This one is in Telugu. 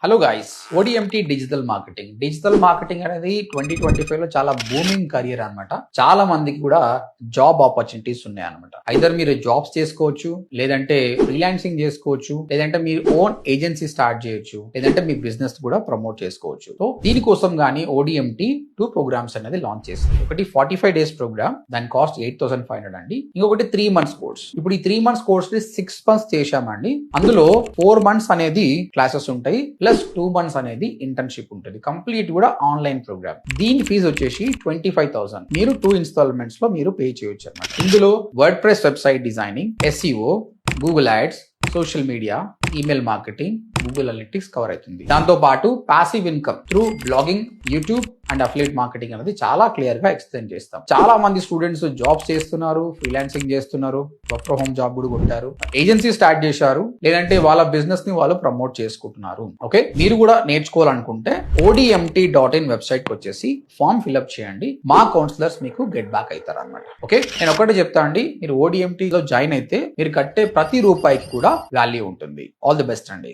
Hello guys, ODMT digital marketing అనేది 2025 లో చాలా బూమింగ్ కెరియర్ అన్నమాట. చాలా మందికి కూడా జాబ్ ఆపర్చునిటీస్ ఉన్నాయి అన్నమాట. ఐదర్ మీరు జాబ్స్ చేసుకోవచ్చు, లేదంటే ఫ్రీలాన్సింగ్ చేసుకోవచ్చు, లేదంటే మీరు ఓన్ ఏజెన్సీ స్టార్ట్ చేయొచ్చు, లేదంటే మీ బిజినెస్ కూడా ప్రమోట్ చేసుకోవచ్చు. సో దీనికోసం గానీ ఓడిఎంటి 2 ప్రోగ్రామ్స్ అనేది లాంచ్ చేసింది. ఒకటి 45 days ప్రోగ్రామ్, దాని కాస్ట్ 8,500 అండి. ఇంకొకటి 3 months కోర్స్. ఇప్పుడు ఈ 3 months కోర్స్ ని 6 months చేశామండి. అందులో 4 months అనేది క్లాసెస్ ఉంటాయి, ప్లస్ 2 months అనేది ఇంటర్న్షిప్ ఉంటుంది. కంప్లీట్ కూడా ఆన్లైన్ ప్రోగ్రామ్. దీని ఫీజు వచ్చేసి 25,000. మీరు 2 installments లో మీరు పే చేయొచ్చు అన్నమాట. ఇందులో word press website designing, SEO, Google ads, social media, email marketing, Google analytics cover అవుతుంది. దాంతో పాటు passive income through blogging, YouTube and affiliate marketing అనేది చాలా క్లియర్ గా ఎక్స్ప్లెయిన్ చేస్తాం. చాలా మంది స్టూడెంట్స్ జాబ్స్ చేస్తున్నారు, ఫ్రీలాన్సింగ్ చేస్తున్నారు, వర్క్ ఫ్రమ్ హోమ్ జాబ్ కూడా కొట్టారు, ఏజెన్సీ స్టార్ట్ చేశారు, లేదంటే వాళ్ళ బిజినెస్ ని వాళ్ళు ప్రమోట్ చేసుకుంటున్నారు. ఓకే, మీరు కూడా నేర్చుకోవాలనుకుంటే odmt.in వెబ్సైట్ కి వచ్చేసి ఫామ్ ఫిల్అప్ చేయండి. మా కౌన్సిలర్స్ మీకు గెట్ బ్యాక్ అవుతారు అనమాట. ఓకే, నేను ఒకటే చెప్తా అండి, మీరు ODMT లో జాయిన్ అయితే మీరు కట్టే ప్రతి రూపాయికి కూడా వాల్యూ ఉంటుంది. ఆల్ ది బెస్ట్ అండి.